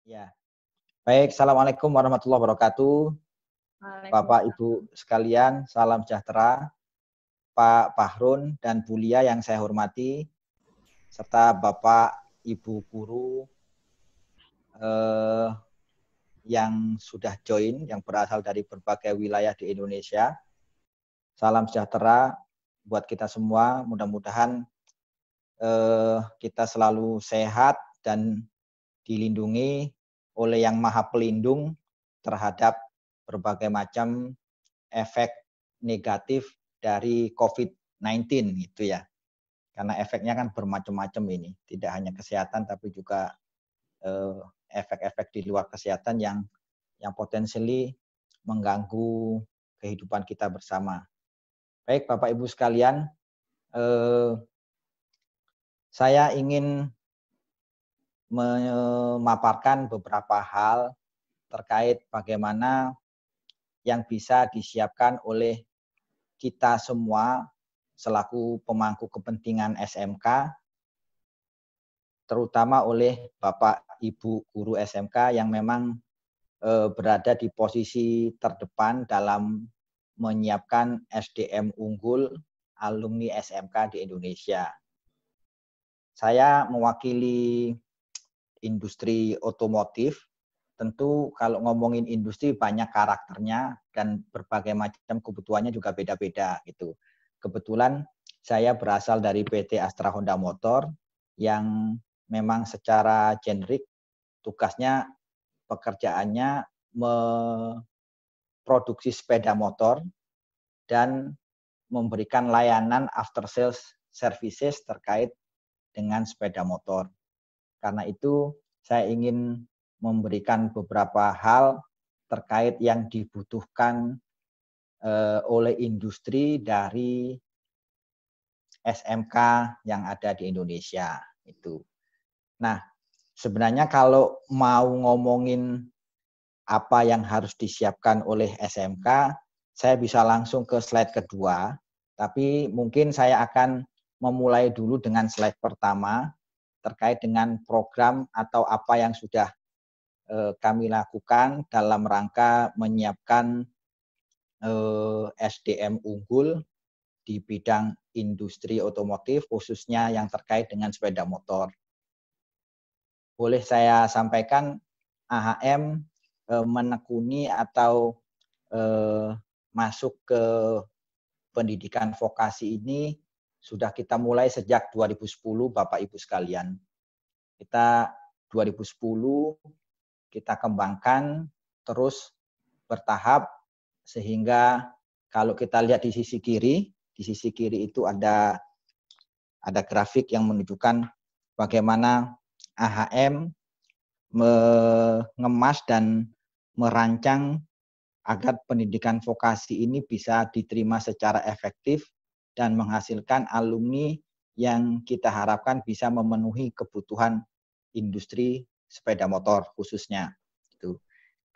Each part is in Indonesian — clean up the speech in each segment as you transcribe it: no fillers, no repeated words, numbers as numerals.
Ya, baik. Assalamualaikum warahmatullahi wabarakatuh. Bapak, Waalaikumsalam. Ibu sekalian, salam sejahtera. Pak Bahrun dan Bu Lia yang saya hormati, serta Bapak, Ibu guru yang sudah join, yang berasal dari berbagai wilayah di Indonesia. Salam sejahtera buat kita semua. Mudah-mudahan kita selalu sehat dan dilindungi oleh Yang Maha Pelindung terhadap berbagai macam efek negatif dari COVID-19 gitu ya. Karena efeknya kan bermacam-macam ini, tidak hanya kesehatan tapi juga efek-efek di luar kesehatan yang potensially mengganggu kehidupan kita bersama. Baik Bapak Ibu sekalian, saya ingin memaparkan beberapa hal terkait bagaimana yang bisa disiapkan oleh kita semua selaku pemangku kepentingan SMK, terutama oleh Bapak Ibu guru SMK yang memang berada di posisi terdepan dalam menyiapkan SDM unggul alumni SMK di Indonesia. Saya mewakili industri otomotif. Tentu kalau ngomongin industri banyak karakternya dan berbagai macam kebutuhannya juga beda-beda gitu. Kebetulan saya berasal dari PT Astra Honda Motor yang memang secara generik tugasnya pekerjaannya memproduksi sepeda motor dan memberikan layanan after sales services terkait dengan sepeda motor. Karena itu saya ingin memberikan beberapa hal terkait yang dibutuhkan oleh industri dari SMK yang ada di Indonesia itu. Nah, sebenarnya kalau mau ngomongin apa yang harus disiapkan oleh SMK, saya bisa langsung ke slide kedua, tapi mungkin saya akan memulai dulu dengan slide pertama terkait dengan program atau apa yang sudah kami lakukan dalam rangka menyiapkan SDM unggul di bidang industri otomotif, khususnya yang terkait dengan sepeda motor. Boleh saya sampaikan, AHM menekuni atau masuk ke pendidikan vokasi ini sudah kita mulai sejak 2010, Bapak Ibu sekalian. Kita 2010 kita kembangkan terus bertahap sehingga kalau kita lihat di sisi kiri itu ada grafik yang menunjukkan bagaimana AHM mengemas dan merancang agar pendidikan vokasi ini bisa diterima secara efektif dan menghasilkan alumni yang kita harapkan bisa memenuhi kebutuhan industri sepeda motor khususnya. Itu.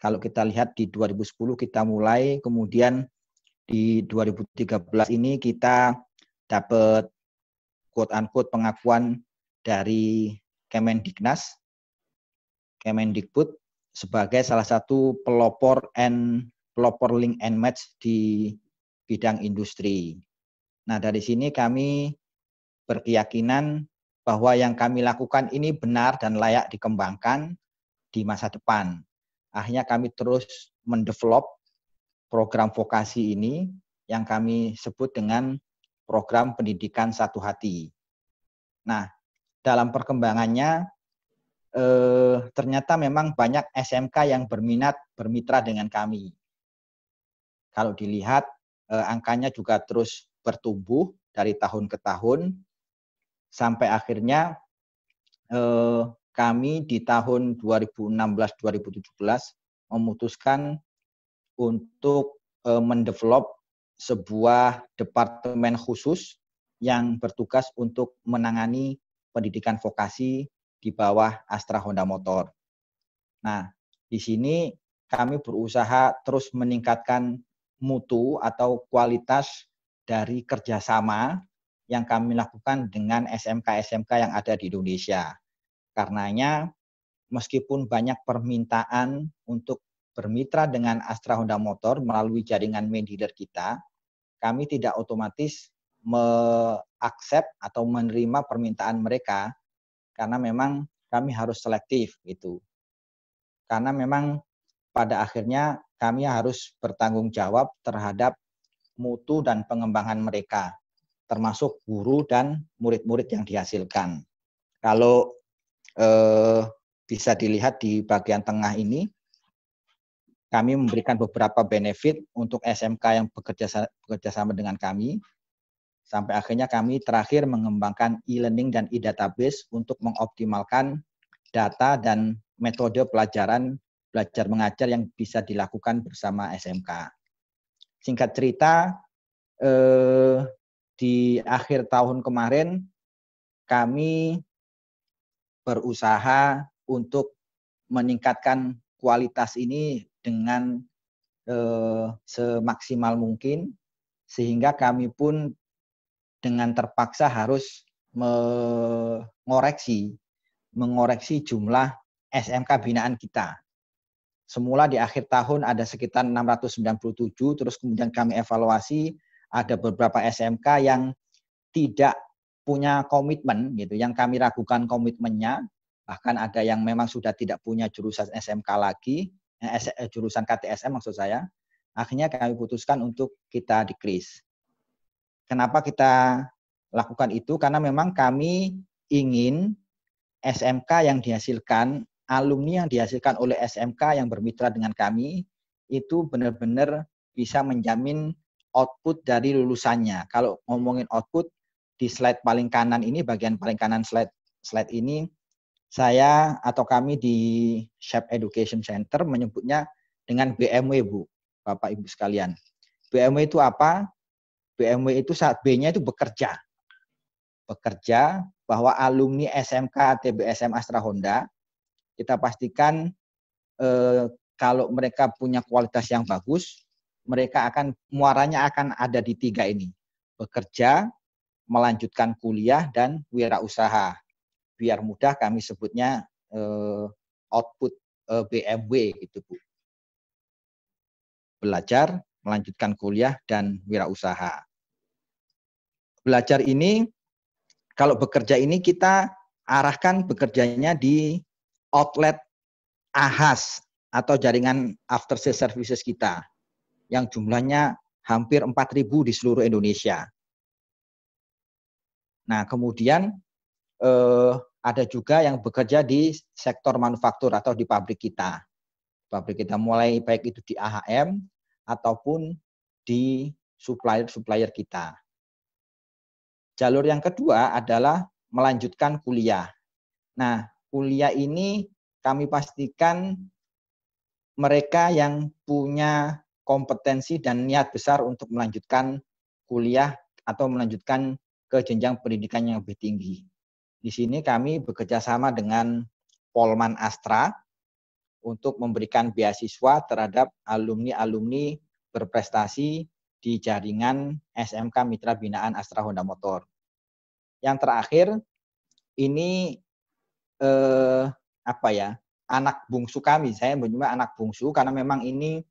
Kalau kita lihat di 2010 kita mulai, kemudian di 2013 ini kita dapat quote-unquote pengakuan dari Kemendikbud sebagai salah satu pelopor link and match di bidang industri. Nah, dari sini kami berkeyakinan bahwa yang kami lakukan ini benar dan layak dikembangkan di masa depan. Akhirnya kami terus mendevelop program vokasi ini yang kami sebut dengan program pendidikan satu hati. Nah, dalam perkembangannya ternyata memang banyak SMK yang bermitra dengan kami. Kalau dilihat angkanya juga terus bertumbuh dari tahun ke tahun sampai akhirnya kami di tahun 2016-2017 memutuskan untuk mendevelop sebuah departemen khusus yang bertugas untuk menangani pendidikan vokasi di bawah Astra Honda Motor. Nah, di sini kami berusaha terus meningkatkan mutu atau kualitas dari kerjasama yang kami lakukan dengan SMK-SMK yang ada di Indonesia. Karenanya meskipun banyak permintaan untuk bermitra dengan Astra Honda Motor melalui jaringan main dealer kita, kami tidak otomatis mengakses atau menerima permintaan mereka karena memang kami harus selektif gitu. Karena memang pada akhirnya kami harus bertanggung jawab terhadap mutu dan pengembangan mereka, termasuk guru dan murid-murid yang dihasilkan. Kalau bisa dilihat di bagian tengah ini, kami memberikan beberapa benefit untuk SMK yang bekerja sama dengan kami. Sampai akhirnya kami terakhir mengembangkan e-learning dan e-database untuk mengoptimalkan data dan metode pelajaran belajar mengajar yang bisa dilakukan bersama SMK. Singkat cerita, di akhir tahun kemarin kami berusaha untuk meningkatkan kualitas ini dengan semaksimal mungkin, sehingga kami pun dengan terpaksa harus mengoreksi jumlah SMK binaan kita. Semula di akhir tahun ada sekitar 697, terus kemudian kami evaluasi ada beberapa SMK yang tidak punya komitmen gitu, yang kami ragukan komitmennya, bahkan ada yang memang sudah tidak punya jurusan SMK lagi, jurusan KTSM maksud saya. Akhirnya kami putuskan untuk kita decrease. Kenapa kita lakukan itu? Karena memang kami ingin SMK yang dihasilkan, alumni yang dihasilkan oleh SMK yang bermitra dengan kami, itu benar-benar bisa menjamin output dari lulusannya. Kalau ngomongin output, di slide paling kanan ini, bagian paling kanan slide ini, saya atau kami di Shape Education Center menyebutnya dengan BMW, Bu, Bapak Ibu sekalian. BMW itu apa? BMW itu saat B-nya itu bekerja bahwa alumni SMK TBSM Astra Honda, kita pastikan kalau mereka punya kualitas yang bagus, mereka muaranya akan ada di 3 ini. Bekerja, melanjutkan kuliah, dan wirausaha. Biar mudah kami sebutnya output BMW gitu, Bu. Belajar, melanjutkan kuliah, dan wirausaha. Belajar ini, kalau bekerja ini kita arahkan bekerjanya di outlet AHAS atau jaringan after sales services kita yang jumlahnya hampir 4.000 di seluruh Indonesia. Nah, kemudian ada juga yang bekerja di sektor manufaktur atau di pabrik kita. Pabrik kita mulai baik itu di AHM ataupun di supplier-supplier kita. Jalur yang kedua adalah melanjutkan kuliah. Nah, kuliah ini kami pastikan mereka yang punya kompetensi dan niat besar untuk melanjutkan kuliah atau melanjutkan ke jenjang pendidikan yang lebih tinggi. Di sini kami bekerja sama dengan Polman Astra untuk memberikan beasiswa terhadap alumni-alumni berprestasi di jaringan SMK Mitra Binaan Astra Honda Motor. Yang terakhir, ini anak bungsu kami. Saya menyebutnya anak bungsu karena memang ini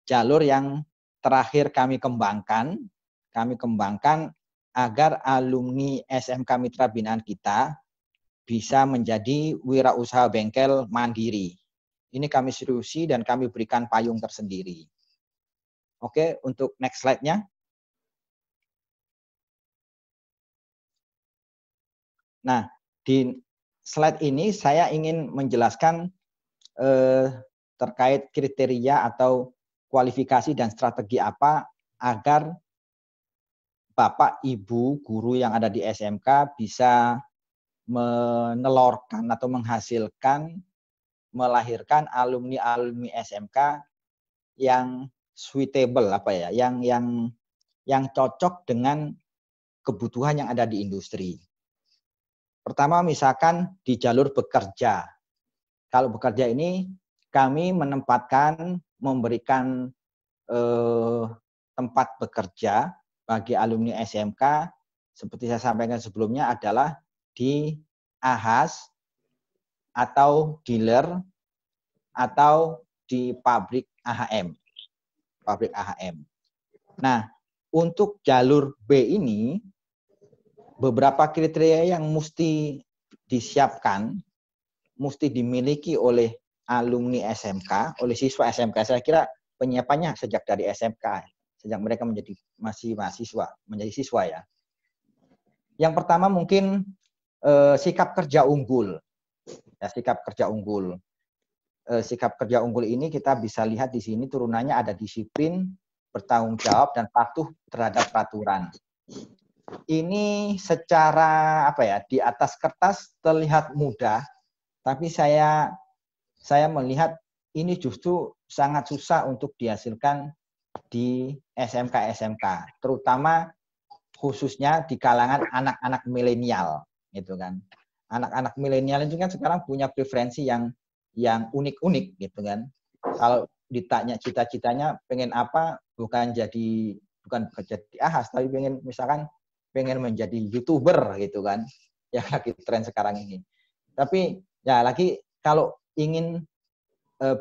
jalur yang terakhir kami kembangkan agar alumni SMK Mitra Binaan kita bisa menjadi wirausaha bengkel mandiri. Ini kami seriusi dan kami berikan payung tersendiri. Oke, untuk next slide-nya. Nah, di slide ini saya ingin menjelaskan terkait kriteria atau kualifikasi dan strategi apa agar Bapak, Ibu, guru yang ada di SMK bisa menelorkan atau melahirkan alumni-alumni SMK yang suitable yang cocok dengan kebutuhan yang ada di industri. Pertama, misalkan di jalur bekerja. Kalau bekerja ini kami memberikan tempat bekerja bagi alumni SMK seperti saya sampaikan sebelumnya adalah di AHAS atau dealer atau di pabrik AHM. Pabrik AHM. Nah, untuk jalur B ini beberapa kriteria yang mesti disiapkan, mesti dimiliki oleh alumni SMK, oleh siswa SMK. Saya kira penyiapannya sejak dari SMK, sejak mereka masih mahasiswa, menjadi siswa ya. Yang pertama mungkin sikap kerja unggul. Ya, sikap kerja unggul. Sikap kerja unggul ini kita bisa lihat di sini turunannya ada disiplin, bertanggung jawab, dan patuh terhadap peraturan. Ini secara di atas kertas terlihat mudah, tapi saya melihat ini justru sangat susah untuk dihasilkan di SMK, terutama khususnya di kalangan anak-anak milenial, gitu kan. Anak-anak milenial itu kan sekarang punya preferensi yang unik-unik, gitu kan. Kalau ditanya cita-citanya pengen apa, bukan jadi ahas, tapi pengen menjadi YouTuber, gitu kan. Yang lagi tren sekarang ini. Tapi ya lagi kalau ingin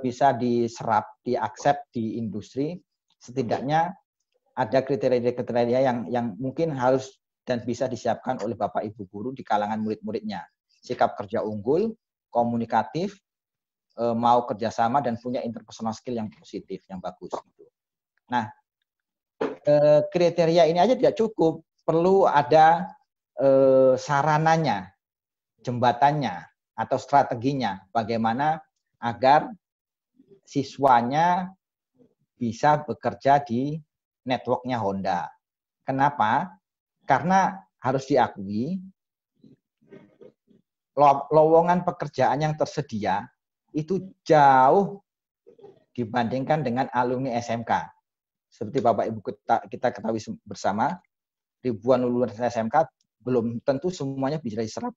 bisa diserap, diaksep di industri, setidaknya ada kriteria-kriteria yang mungkin harus dan bisa disiapkan oleh Bapak Ibu guru di kalangan murid-muridnya. Sikap kerja unggul, komunikatif, mau kerjasama, dan punya interpersonal skill yang positif, yang bagus. Nah, kriteria ini aja tidak cukup, perlu ada sarananya, jembatannya, atau strateginya, bagaimana agar siswanya bisa bekerja di networknya Honda. Kenapa? Karena harus diakui, lowongan pekerjaan yang tersedia itu jauh dibandingkan dengan alumni SMK. Seperti Bapak Ibu kita ketahui bersama, ribuan lulusan SMK belum tentu semuanya bisa diserap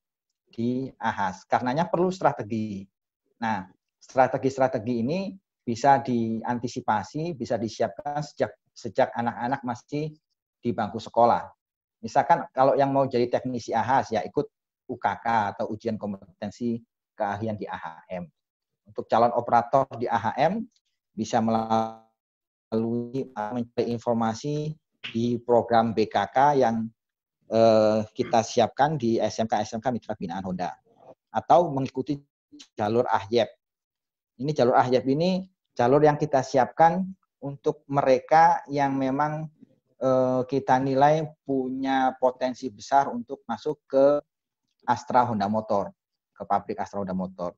di AHAS. Karenanya perlu strategi. Nah, strategi-strategi ini bisa diantisipasi, bisa disiapkan sejak anak-anak masih di bangku sekolah. Misalkan kalau yang mau jadi teknisi AHAS, ya ikut UKK atau ujian kompetensi keahlian di AHM. Untuk calon operator di AHM bisa melalui mencari informasi di program BKK yang kita siapkan di SMK Mitra Binaan Honda, atau mengikuti jalur AHYEP. Ini jalur AHYEP ini jalur yang kita siapkan untuk mereka yang memang kita nilai punya potensi besar untuk masuk ke Astra Honda Motor, ke pabrik Astra Honda Motor.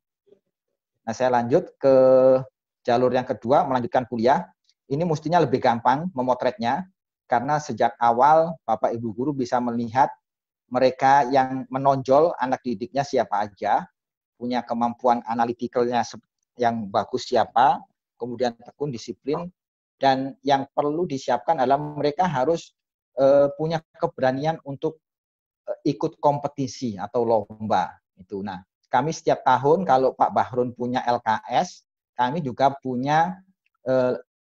Nah, saya lanjut ke jalur yang kedua, melanjutkan kuliah. Ini mestinya lebih gampang memotretnya, karena sejak awal Bapak Ibu guru bisa melihat mereka yang menonjol, anak didiknya siapa aja, punya kemampuan analitikalnya yang bagus siapa, kemudian tekun, disiplin, dan yang perlu disiapkan adalah mereka harus punya keberanian untuk ikut kompetisi atau lomba. Itu. Nah, kami setiap tahun kalau Pak Bahrun punya LKS, kami juga punya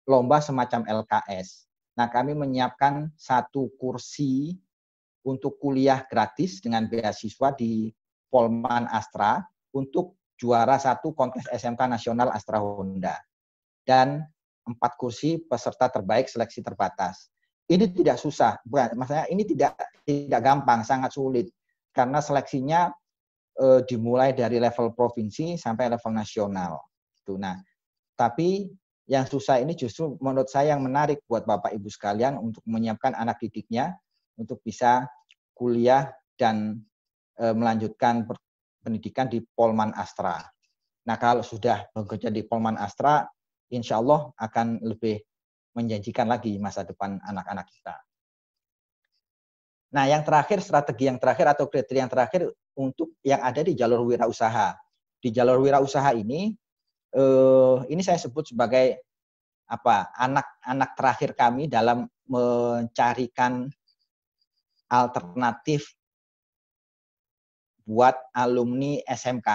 lomba semacam LKS. Nah, kami menyiapkan 1 kursi untuk kuliah gratis dengan beasiswa di Polman Astra untuk juara 1 kontes SMK Nasional Astra Honda. Dan 4 kursi peserta terbaik seleksi terbatas. Ini tidak susah, maksudnya ini tidak gampang, sangat sulit. Karena seleksinya dimulai dari level provinsi sampai level nasional. Nah, tapi yang susah ini justru menurut saya yang menarik buat Bapak Ibu sekalian untuk menyiapkan anak didiknya untuk bisa kuliah dan melanjutkan pendidikan di Polman Astra. Nah, kalau sudah bekerja di Polman Astra, insya Allah akan lebih menjanjikan lagi masa depan anak-anak kita. Nah, yang terakhir, strategi yang terakhir atau kriteria yang terakhir untuk yang ada di jalur wirausaha. Di jalur wirausaha ini saya sebut sebagai anak-anak terakhir kami dalam mencarikan alternatif buat alumni SMK.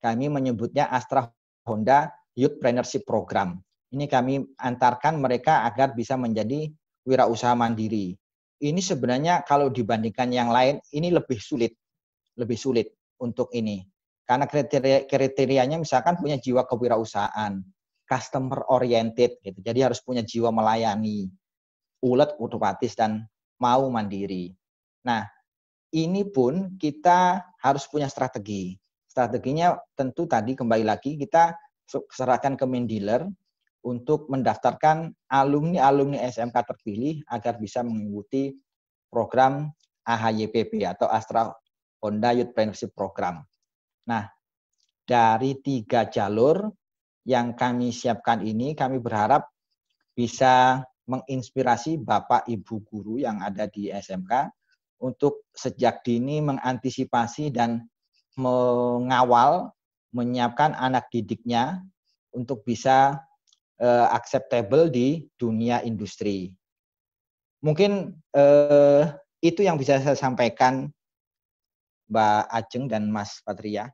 Kami menyebutnya Astra Honda Youth Partnership Program. Ini kami antarkan mereka agar bisa menjadi wirausaha mandiri. Ini sebenarnya kalau dibandingkan yang lain, ini lebih sulit untuk ini. Karena kriterianya misalkan punya jiwa kewirausahaan, customer oriented gitu. Jadi harus punya jiwa melayani, ulet otomatis dan mau mandiri. Nah, ini pun kita harus punya strategi. Strateginya tentu tadi kembali lagi kita serahkan ke Mendealer untuk mendaftarkan alumni-alumni SMK terpilih agar bisa mengikuti program AHYPP atau Astra Honda Youth Partnership Program. Nah, dari 3 jalur yang kami siapkan ini, kami berharap bisa menginspirasi Bapak Ibu guru yang ada di SMK untuk sejak dini mengantisipasi dan mengawal, menyiapkan anak didiknya untuk bisa acceptable di dunia industri. Mungkin itu yang bisa saya sampaikan, Mbak Ajeng dan Mas Patria.